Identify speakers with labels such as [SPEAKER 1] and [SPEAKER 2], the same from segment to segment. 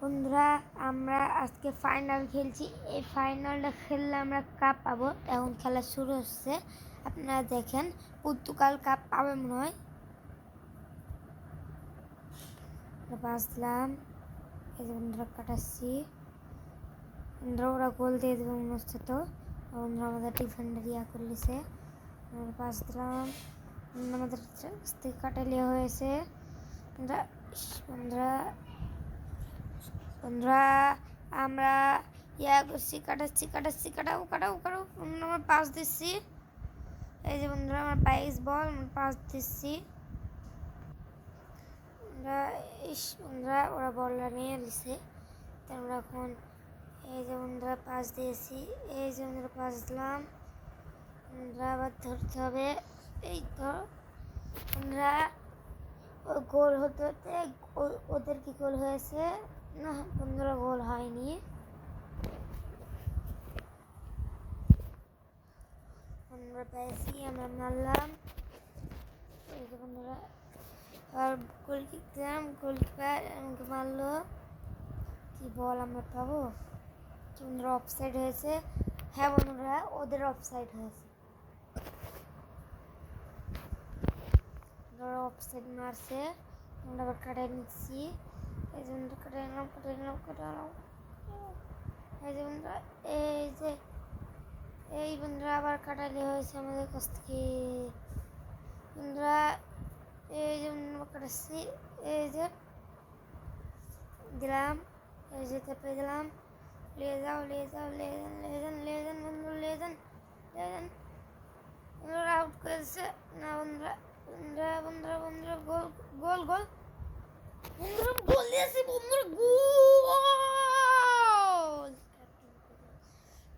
[SPEAKER 1] বন্ধুরা, আমরা আজকে ফাইনাল খেলছি। এই ফাইনালটা খেললে আমরা কাপ পাবো। এখন খেলা শুরু হচ্ছে, আপনারা দেখেন। পর্তুগাল কাপ পাবে মনে হয়। বাঁচলাম, এই যে বন্ধুরা কাটাচ্ছি। বন্ধুরা ওরা গোল দিয়ে দেবে মনে হচ্ছে। তো বন্ধুরা আমাদের ডিফেন্ডার করলেছে, পাস দিলাম। আমাদের থেকে কাটালিয়া হয়েছে। বন্ধুরা বন্ধুরা আমরা করছি, কাটাও আমরা পাস দিচ্ছি। এই যে বন্ধুরা আমার 22 বল, পাস দিচ্ছি। বন্ধুরা ওরা বলটা নিয়ে নিছে। আমরা এখন এই যে বন্ধুরা পাস দিয়েছি। এই যে বন্ধুরা পাস দিলাম। বন্ধুরা আবার ধরতে হবে। এই তো বন্ধুরা গোল হতে হতে ওদের কি গোল হয়েছে না? বন্ধুরা গোল হয়নি। আমরা পেয়েছি, আমরা মারলাম। এই যে বন্ধুরা আর গোল কিক দিলাম, গোলকিপার আমাকে মারলো। কি বল আমরা পাবো? বন্ধুরা অফসাইড হয়েছে। হ্যাঁ বন্ধুরা, ওদের অফসাইড হয়েছে। অফসাইড মারছে। আমরা আবার কাটাই নিচ্ছি। এই যে বন্ধুরা কাটাই নিলাম। এই যে বন্ধুরা এই বন্ধুরা আবার কাটালি হয়েছে আমাদের কাছ থেকে। বন্ধুরা এই যে কাটাচ্ছি। এই যে দিলাম, এই যে চেপে দিলাম। নিয়ে যাও বন্ধুরা আউট করেছে না। বন্ধুরা গোল গোল গোল বন্ধুরা গোল দিয়েছে। বন্ধুরা গোল,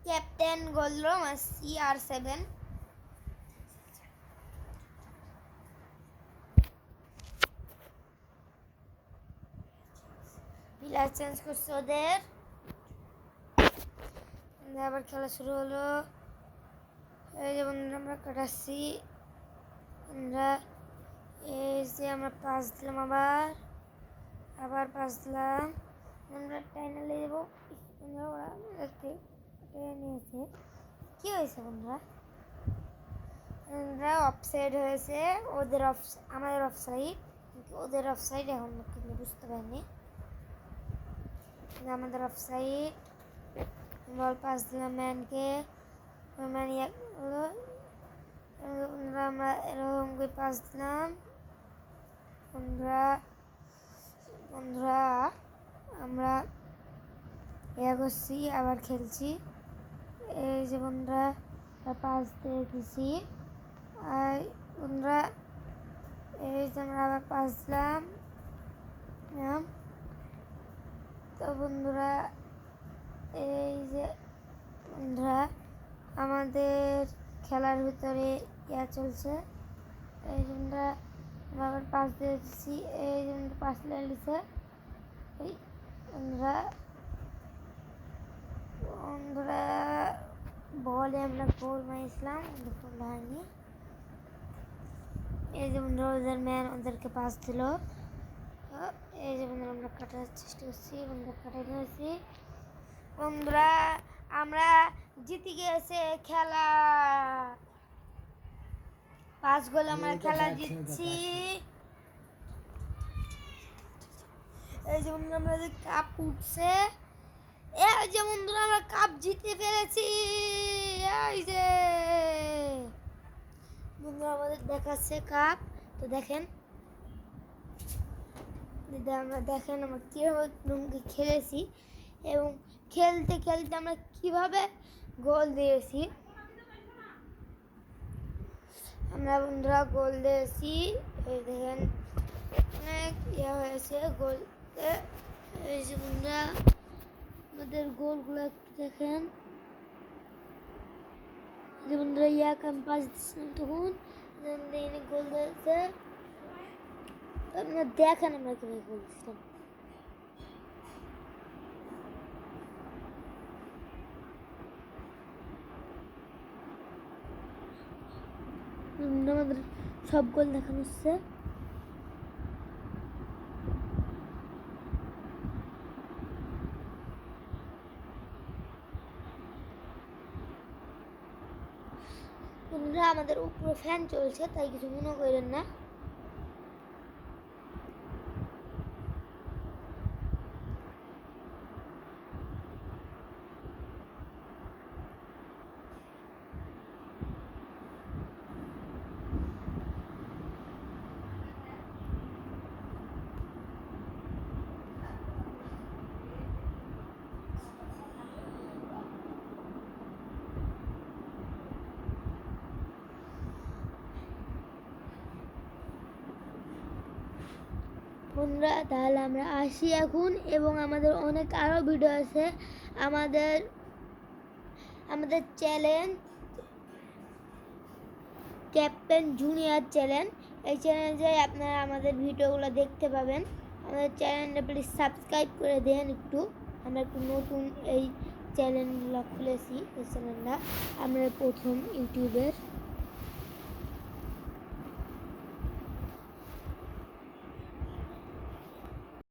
[SPEAKER 1] ক্যাপ্টেন গোল CR7। প্লেয়ার চেঞ্জ করছে ওদের। আবার খেলা শুরু হলো। এই যে বন্ধুরা আমরা কাটাচ্ছি। আমরা এই যে আমরা পাস দিলাম, আবার পাস দিলাম। আমরা টাইনালে দেবো। ওরা নিয়েছে। কি হয়েছে বন্ধুরা? বন্ধুরা অফসাইড হয়েছে। আমাদের অফসাইড, ওদের অফসাইড এখন কিন্তু বুঝতে পারিনি। আমাদের অফসাইড। বল পাস দিলাম ম্যানকে। ম্যান আমরা এরকম করে পাস দিলাম। বন্ধুরা আমরা করছি, আবার খেলছি। এই যে বন্ধুরা পাস দিয়ে দিছি। আর বন্ধুরা এই যে আমরা আবার পাস দিলাম। তো বন্ধুরা এই যে বন্ধুরা আমাদের খেলার ভিতরে চলছে। এই জন্য আবার পাস দিয়ে দিচ্ছি। এই জন্য পাস দিচ্ছে। এই বন্ধুরা বলে আমরা গোল মারিয়েছিলাম, গোল হয়নি। এই যে বন্ধুরা ওদের ম্যান ওদেরকে পাস দিল। এই যে বন্ধুরা আমরা কাটার চেষ্টা করছি। বন্ধুরা কাটাই নিয়েছি। বন্ধুরা আমরা জিতে গিয়েছে খেলা। 5 গোল আমরা খেলা জিতছি। এই যে বন্ধুরা আমরা যে কাপ উঠছে। এই যে বন্ধুরা আমরা কাপ জিতে পেরেছি। এই যে বন্ধুরা আমাদের দেখাচ্ছে কাপ। তো দেখেন আমরা কিভাবে খেলেছি এবং খেলতে খেলতে আমরা কিভাবে গোল দিয়েছি। আমরা বন্ধুরা গোল দিয়েছি। এই দেখেন অনেক হয়েছে গোল। এই যে বন্ধুরা আমাদের গোলগুলো একটু দেখেন। যে বন্ধুরা আমি পাস দিচ্ছিলাম তখন গোল দিয়েছে। আপনারা দেখেন আমরা কিভাবে গোল দিচ্ছিলাম। আমাদের সব গোল দেখানো হচ্ছে। বন্ধুরা আমাদের উপরে ফ্যান চলছে, তাই কিছু মনে করেন না। বন্ধুরা তাহলে আমরা আসি এখন, এবং আমাদের অনেক আরও ভিডিও আছে। আমাদের আমাদের চ্যালেঞ্জ ক্যাপ্টেন জুনিয়র চ্যানেল, এই চ্যানেলে আপনারা আমাদের ভিডিওগুলো দেখতে পাবেন। আমাদের চ্যানেলটা প্লিজ সাবস্ক্রাইব করে দেন একটু। আমরা একটু নতুন এই চ্যানেলগুলো খুলেছি, এই চ্যানেলটা আমরা প্রথম ইউটিউবের।